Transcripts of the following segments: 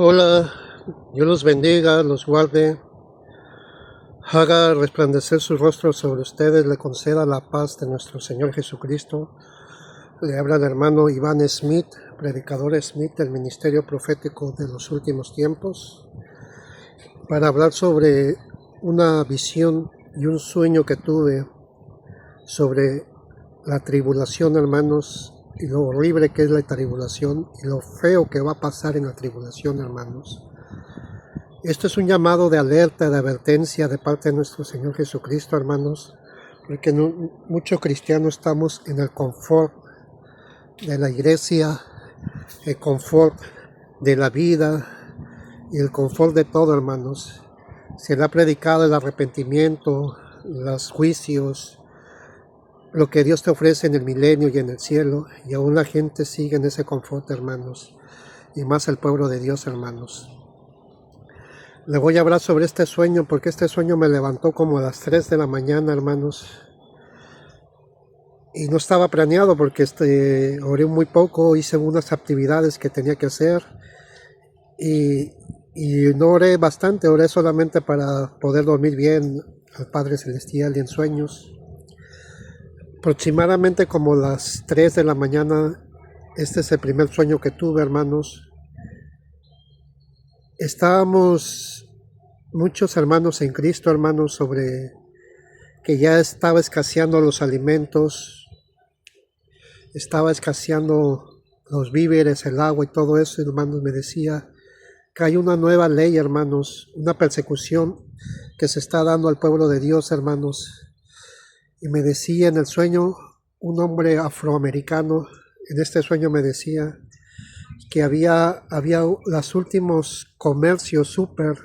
Hola, Dios los bendiga, los guarde, haga resplandecer su rostro sobre ustedes, le conceda la paz de nuestro Señor Jesucristo. Le habla el hermano Iván Smith, predicador Smith del Ministerio Profético de los Últimos Tiempos, para hablar sobre una visión y un sueño que tuve sobre la tribulación, hermanos, y lo horrible que es la tribulación y lo feo que va a pasar en la tribulación, hermanos. Esto es un llamado de alerta, de advertencia de parte de nuestro Señor Jesucristo, hermanos, porque muchos cristianos estamos en el confort de la iglesia, el confort de la vida y el confort de todo, hermanos. Se le ha predicado el arrepentimiento, los juicios, lo que Dios te ofrece en el milenio y en el cielo, y aún la gente sigue en ese confort, hermanos, y más el pueblo de Dios, hermanos. Le voy a hablar sobre este sueño porque este sueño me levantó como a las 3 de la mañana, hermanos. Y no estaba planeado porque oré muy poco, hice unas actividades que tenía que hacer. Y no oré bastante, oré solamente para poder dormir bien al Padre Celestial y en sueños. Aproximadamente como las 3 de la mañana, este es el primer sueño que tuve, hermanos. Estábamos muchos hermanos en Cristo, hermanos, sobre que ya estaba escaseando los alimentos, estaba escaseando los víveres, el agua y todo eso, hermanos. Me decía que hay una nueva ley, hermanos, una persecución que se está dando al pueblo de Dios, hermanos. Y me decía en el sueño un hombre afroamericano, en este sueño me decía que había los últimos comercios súper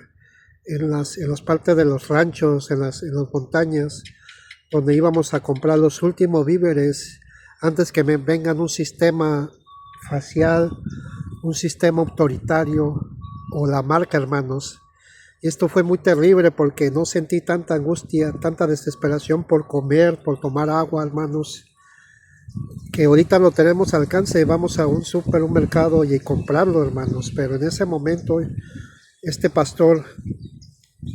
en las partes de los ranchos, en las montañas, donde íbamos a comprar los últimos víveres antes que me vengan un sistema facial, un sistema autoritario o la marca, hermanos. Y esto fue muy terrible porque no sentí tanta angustia, tanta desesperación por comer, por tomar agua, hermanos, que ahorita lo tenemos al alcance. Vamos a un supermercado y comprarlo, hermanos. Pero en ese momento, este pastor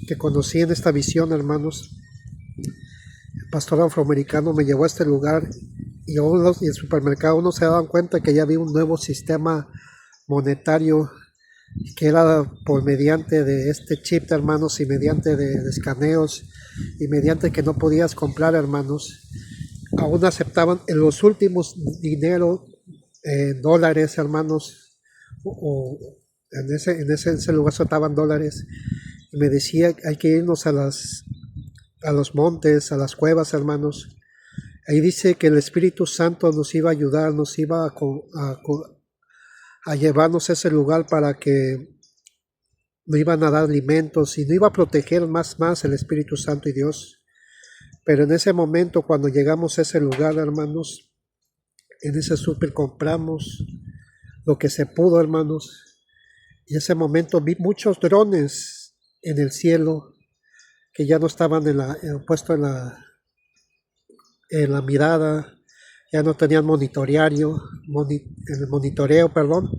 que conocí en esta visión, hermanos, el pastor afroamericano, me llevó a este lugar y el supermercado uno se daban cuenta que ya había un nuevo sistema monetario que era por mediante de este chip, hermanos, y mediante de escaneos y mediante que no podías comprar, hermanos. Aún aceptaban en los últimos dinero, dólares, hermanos, o en ese lugar aceptaban dólares. Y me decía, hay que irnos a los montes, a las cuevas, hermanos. Ahí dice que el Espíritu Santo nos iba a ayudar, nos iba a llevarnos a ese lugar para que nos iban a dar alimentos y nos iba a proteger más el Espíritu Santo y Dios. Pero en ese momento, cuando llegamos a ese lugar, hermanos, en ese súper compramos lo que se pudo, hermanos. Y en ese momento vi muchos drones en el cielo que ya no estaban puesto en la mirada, ya no tenían el monitoreo, perdón,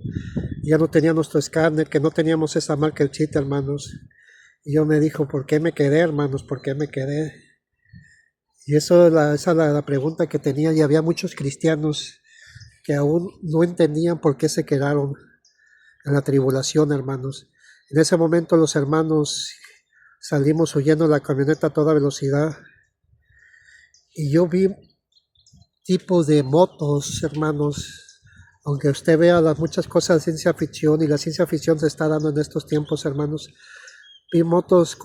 ya no tenían nuestro escáner, que no teníamos esa marca el chip, hermanos. Y yo me dijo, ¿por qué me quedé, hermanos? ¿Por qué me quedé? Y esa es la pregunta que tenía, y había muchos cristianos que aún no entendían por qué se quedaron en la tribulación, hermanos. En ese momento los hermanos salimos huyendo de la camioneta a toda velocidad y yo vi tipos de motos, hermanos. Aunque usted vea las muchas cosas de ciencia ficción, y la ciencia ficción se está dando en estos tiempos, hermanos, vi motos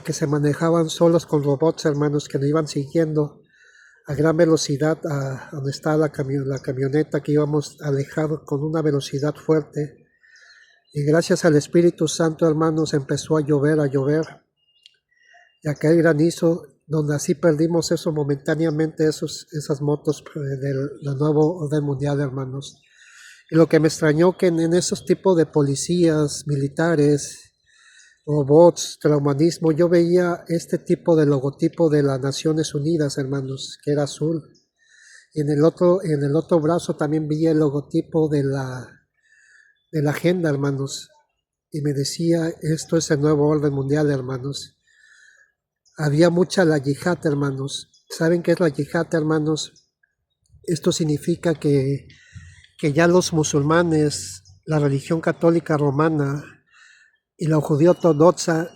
que se manejaban solos con robots, hermanos, que nos iban siguiendo a gran velocidad a donde está la camioneta, que íbamos alejados con una velocidad fuerte. Y gracias al Espíritu Santo, hermanos, empezó a llover, y a caer granizo, donde así perdimos eso momentáneamente, esas motos del nuevo orden mundial, hermanos. Y lo que me extrañó que en esos tipos de policías, militares, robots, transhumanismo, yo veía este tipo de logotipo de las Naciones Unidas, hermanos, que era azul. Y en el otro brazo también vi el logotipo de la agenda, hermanos. y me decía, esto es el nuevo orden mundial, hermanos. Había mucha la yihad, hermanos. ¿Saben qué es la yihad, hermanos? Esto significa que ya los musulmanes, la religión católica romana y la judía ortodoxa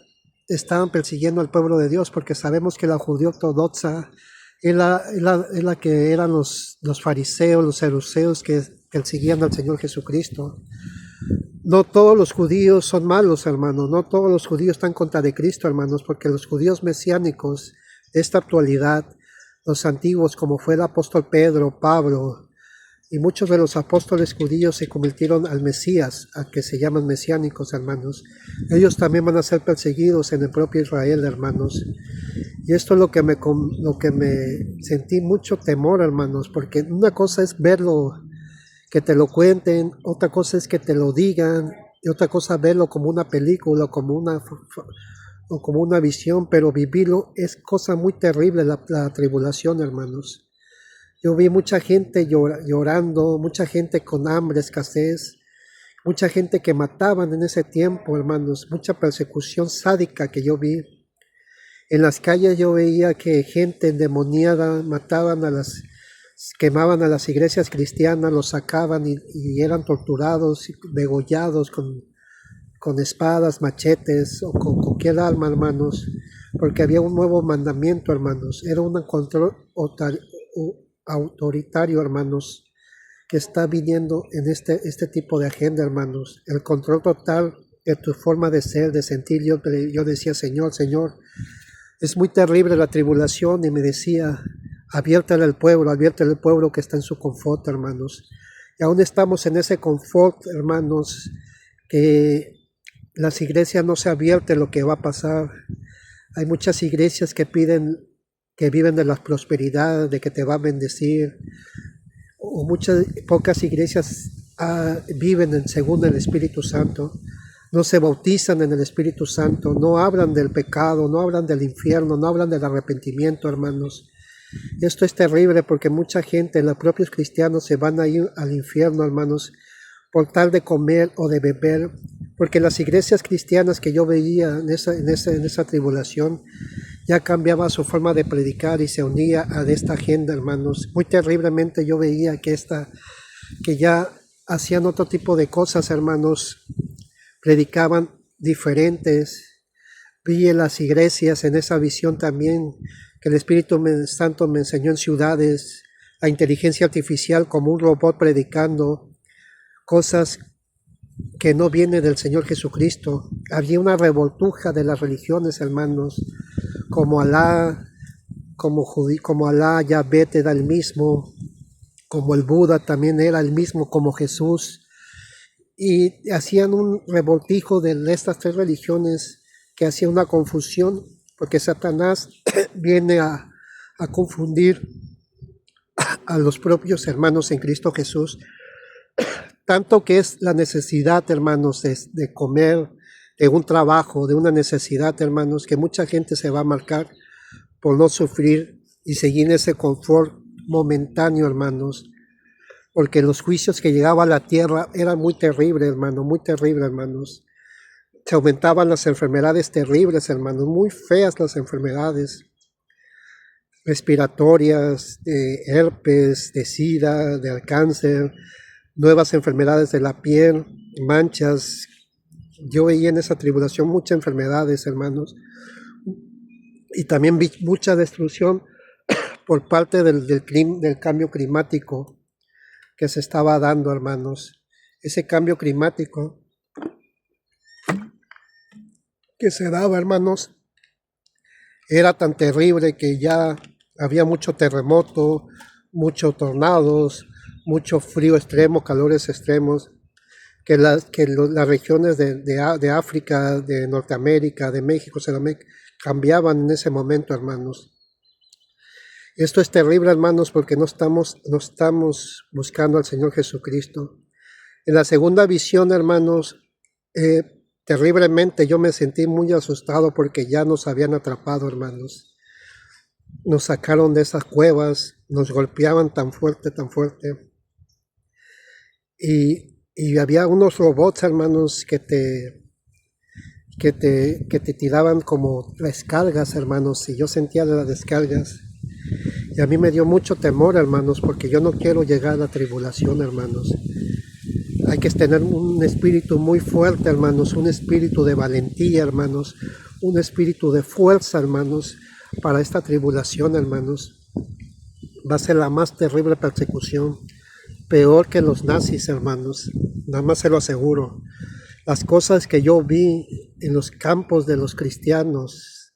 estaban persiguiendo al pueblo de Dios, porque sabemos que la judía ortodoxa es la que eran los fariseos, los saduceos que seguían al Señor Jesucristo. No todos los judíos son malos, hermanos, no todos los judíos están contra de Cristo, hermanos, porque los judíos mesiánicos de esta actualidad, los antiguos, como fue el apóstol Pedro, Pablo, y muchos de los apóstoles judíos se convirtieron al Mesías, a que se llaman mesiánicos, hermanos. Ellos también van a ser perseguidos en el propio Israel, hermanos. Y esto es lo que me sentí mucho temor, hermanos, porque una cosa es verlo, que te lo cuenten, otra cosa es que te lo digan, y otra cosa verlo como una película, o como una visión, pero vivirlo es cosa muy terrible, la tribulación, hermanos. Yo vi mucha gente llorando, mucha gente con hambre, escasez, mucha gente que mataban en ese tiempo, hermanos, mucha persecución sádica que yo vi. En las calles yo veía que gente endemoniada quemaban a las iglesias cristianas, los sacaban y eran torturados, degollados con espadas, machetes o con cualquier arma, hermanos, porque había un nuevo mandamiento, hermanos. Era un control autoritario, hermanos, que está viniendo en este tipo de agenda, hermanos. El control total de tu forma de ser, de sentir. Yo decía, Señor, es muy terrible la tribulación, y me decía, adviértele al pueblo que está en su confort, hermanos. Y aún estamos en ese confort, hermanos, que las iglesias no se advierten lo que va a pasar. Hay muchas iglesias que viven de la prosperidad, de que te va a bendecir, o pocas iglesias viven según el Espíritu Santo. No se bautizan en el Espíritu Santo, no hablan del pecado, no hablan del infierno, no hablan del arrepentimiento, hermanos. Esto es terrible, porque mucha gente, los propios cristianos, se van a ir al infierno, hermanos, por tal de comer o de beber, porque las iglesias cristianas que yo veía en esa tribulación ya cambiaba su forma de predicar y se unía a esta agenda, hermanos. Muy terriblemente yo veía que ya hacían otro tipo de cosas, hermanos, predicaban diferentes. Vi en las iglesias, en esa visión también, que el Espíritu Santo me enseñó en ciudades, la inteligencia artificial como un robot predicando cosas que no viene del Señor Jesucristo. Había una revoltuja de las religiones, hermanos, como Alá, como Alá, Yahvé era el mismo, como el Buda también era el mismo, como Jesús, y hacían un revoltijo de estas tres religiones que hacía una confusión, porque Satanás viene a confundir a los propios hermanos en Cristo Jesús, tanto que es la necesidad, hermanos, de comer, de un trabajo, de una necesidad, hermanos, que mucha gente se va a marcar por no sufrir y seguir ese confort momentáneo, hermanos, porque los juicios que llegaban a la tierra eran muy terribles, hermanos. Se aumentaban las enfermedades terribles, hermanos, muy feas las enfermedades respiratorias, de herpes, de sida, de cáncer, nuevas enfermedades de la piel, manchas. Yo veía en esa tribulación muchas enfermedades, hermanos, y también vi mucha destrucción por parte del cambio climático que se estaba dando, hermanos. Ese cambio climático que se daba, hermanos, era tan terrible que ya había mucho terremoto, muchos tornados, mucho frío extremo, calores extremos, que las regiones de África, de Norteamérica, de México, Centroamérica, cambiaban en ese momento, hermanos. Esto es terrible, hermanos, porque no estamos buscando al Señor Jesucristo. En la segunda visión, hermanos, terriblemente yo me sentí muy asustado porque ya nos habían atrapado, hermanos. Nos sacaron de esas cuevas, nos golpeaban tan fuerte, y había unos robots, hermanos, que que te tiraban como descargas, hermanos, y yo sentía las descargas. Y a mí me dio mucho temor, hermanos, porque yo no quiero llegar a la tribulación, hermanos. Hay que tener un espíritu muy fuerte, hermanos, un espíritu de valentía, hermanos, un espíritu de fuerza, hermanos, para esta tribulación, hermanos. Va a ser la más terrible persecución, peor que los nazis, hermanos, nada más se lo aseguro. Las cosas que yo vi en los campos de los cristianos,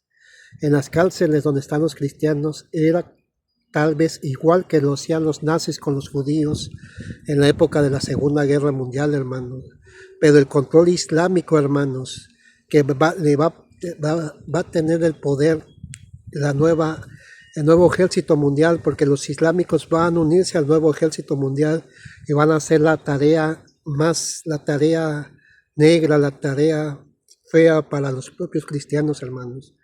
en las cárceles donde están los cristianos, era tal vez igual que lo hacían los nazis con los judíos en la época de la Segunda Guerra Mundial, hermanos. Pero el control islámico, hermanos, que va a tener el poder, el nuevo ejército mundial, porque los islámicos van a unirse al nuevo ejército mundial y van a hacer la tarea negra, la tarea fea para los propios cristianos, hermanos.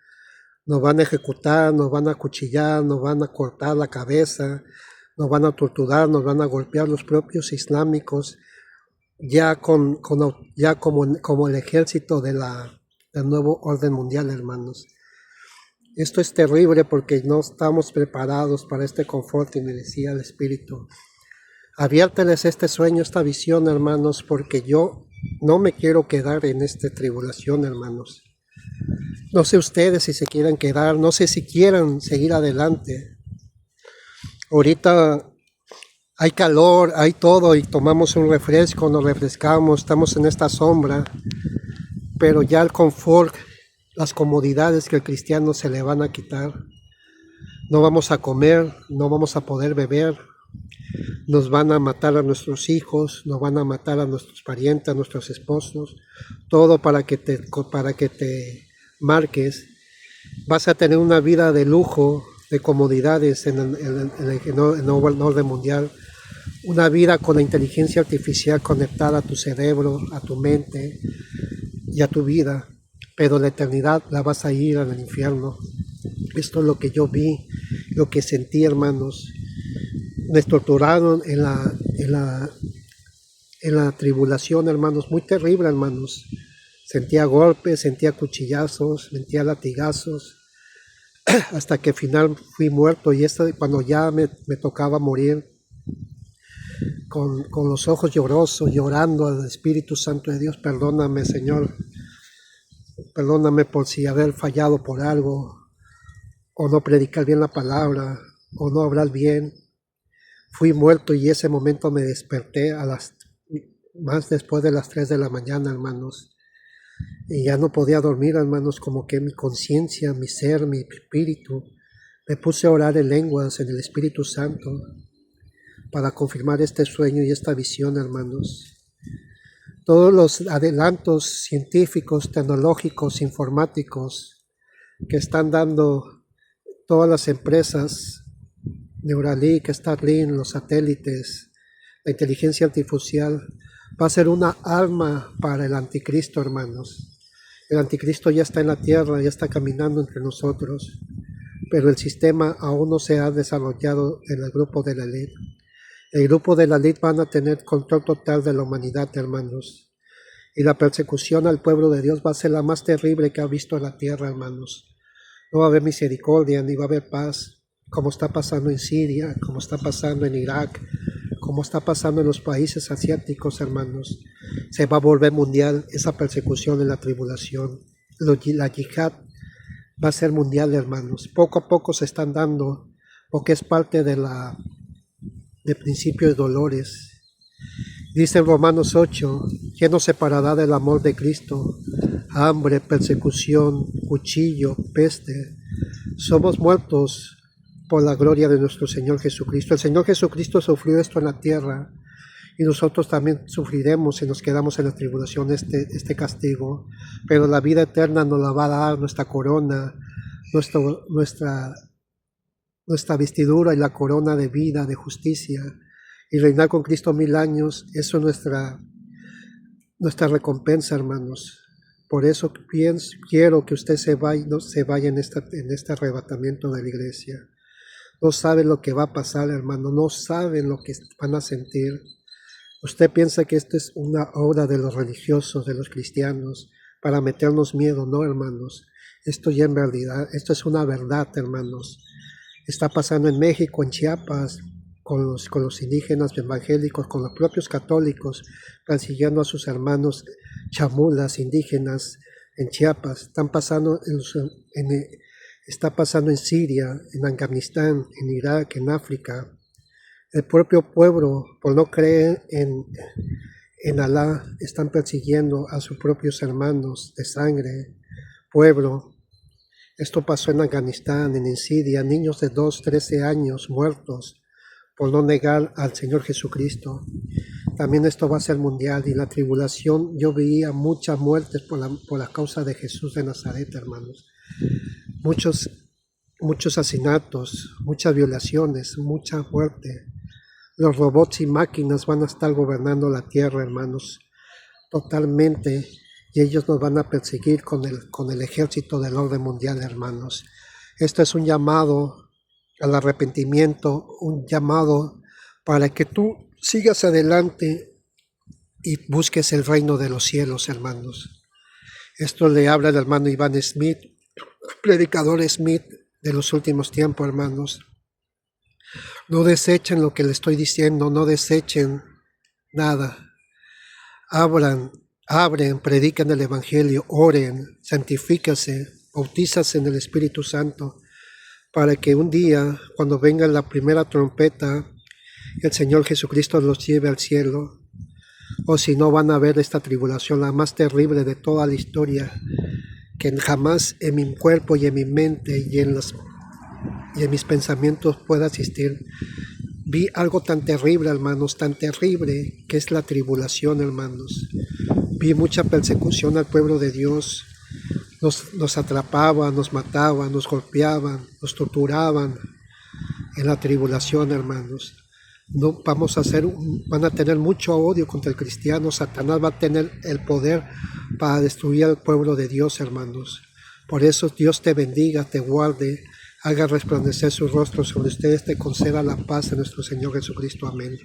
Nos van a ejecutar, nos van a acuchillar, nos van a cortar la cabeza, nos van a torturar, nos van a golpear los propios islámicos, ya como el ejército del nuevo orden mundial, hermanos. Esto es terrible porque no estamos preparados para este confort, y me decía el Espíritu. Aviérteles este sueño, esta visión, hermanos, porque yo no me quiero quedar en esta tribulación, hermanos. No sé ustedes si se quieren quedar, no sé si quieran seguir adelante. Ahorita hay calor, hay todo y tomamos un refresco, nos refrescamos, estamos en esta sombra, pero ya el confort, las comodidades que el cristiano se le van a quitar. No vamos a comer, no vamos a poder beber, nos van a matar a nuestros hijos, nos van a matar a nuestros parientes, a nuestros esposos, todo para que te marques. Vas a tener una vida de lujo, de comodidades en el orden mundial, una vida con la inteligencia artificial conectada a tu cerebro, a tu mente y a tu vida, pero la eternidad la vas a ir al infierno. Esto es lo que yo vi, lo que sentí, hermanos. Me torturaron en la tribulación, hermanos, muy terrible, hermanos. Sentía golpes, sentía cuchillazos, sentía latigazos, hasta que al final fui muerto. Y cuando ya me tocaba morir, con los ojos llorosos, llorando al Espíritu Santo de Dios, perdóname, Señor, perdóname por si haber fallado por algo, o no predicar bien la palabra, o no hablar bien. Fui muerto y ese momento me desperté más después de las 3 de la mañana, hermanos. Y ya no podía dormir, hermanos, como que mi conciencia, mi ser, mi espíritu, me puse a orar en lenguas, en el Espíritu Santo, para confirmar este sueño y esta visión, hermanos. Todos los adelantos científicos, tecnológicos, informáticos que están dando todas las empresas, Neuralink, Starlink, los satélites, la inteligencia artificial, va a ser una arma para el anticristo, hermanos. El anticristo ya está en la tierra, ya está caminando entre nosotros, pero el sistema aún no se ha desarrollado en el grupo de la élite. El grupo de la élite van a tener control total de la humanidad, hermanos. Y la persecución al pueblo de Dios va a ser la más terrible que ha visto la tierra, hermanos. No va a haber misericordia, ni va a haber paz, como está pasando en Siria, como está pasando en Irak, como está pasando en los países asiáticos, hermanos. Se va a volver mundial esa persecución en la tribulación. La yihad va a ser mundial, hermanos. Poco a poco se están dando, porque es parte del principio de dolores. Dice en Romanos 8, ¿quién nos separará del amor de Cristo? Hambre, persecución, cuchillo, peste. Somos muertos por la gloria de nuestro Señor Jesucristo. El Señor Jesucristo sufrió esto en la tierra y nosotros también sufriremos si nos quedamos en la tribulación este castigo, pero la vida eterna nos la va a dar nuestra corona, nuestra vestidura y la corona de vida, de justicia, y reinar con Cristo 1000 años. Eso es nuestra recompensa, hermanos. Por eso quiero que usted no se vaya en este arrebatamiento de la iglesia. No saben lo que va a pasar, hermano, no saben lo que van a sentir. Usted piensa que esto es una obra de los religiosos, de los cristianos, para meternos miedo, no, hermanos. Esto ya en realidad, esto es una verdad, hermanos. Está pasando en México, en Chiapas, con los indígenas evangélicos, con los propios católicos, persiguiendo a sus hermanos chamulas indígenas en Chiapas. Está pasando en Siria, en Afganistán, en Irak, en África. El propio pueblo, por no creer en Alá, están persiguiendo a sus propios hermanos de sangre, pueblo. Esto pasó en Afganistán, en Siria, niños de 2, 13 años muertos por no negar al Señor Jesucristo. También esto va a ser mundial, y la tribulación, yo veía muchas muertes por la causa de Jesús de Nazaret, hermanos. Muchos asesinatos, muchas violaciones, mucha muerte. Los robots y máquinas van a estar gobernando la tierra, hermanos, totalmente, y ellos nos van a perseguir con el ejército del orden mundial, hermanos. Esto es un llamado al arrepentimiento, un llamado para que tú sigas adelante y busques el reino de los cielos, hermanos. Esto le habla el hermano Iván Smith, predicador Smith de los últimos tiempos, hermanos. No desechen lo que le estoy diciendo, no desechen nada. Abren, prediquen el Evangelio, oren, santifíquense, bautízase en el Espíritu Santo, para que un día, cuando venga la primera trompeta, el Señor Jesucristo los lleve al cielo. O si no, van a ver esta tribulación, la más terrible de toda la historia, que jamás en mi cuerpo y en mi mente y en mis pensamientos pueda existir. Vi algo tan terrible, hermanos, tan terrible, que es la tribulación, hermanos. Vi mucha persecución al pueblo de Dios. Nos atrapaban, nos mataban, nos golpeaban, nos torturaban en la tribulación, hermanos. No van a tener mucho odio contra el cristiano. Satanás va a tener el poder para destruir al pueblo de Dios, hermanos. Por eso Dios te bendiga, te guarde, haga resplandecer su rostro sobre ustedes, te conceda la paz de nuestro Señor Jesucristo. Amén.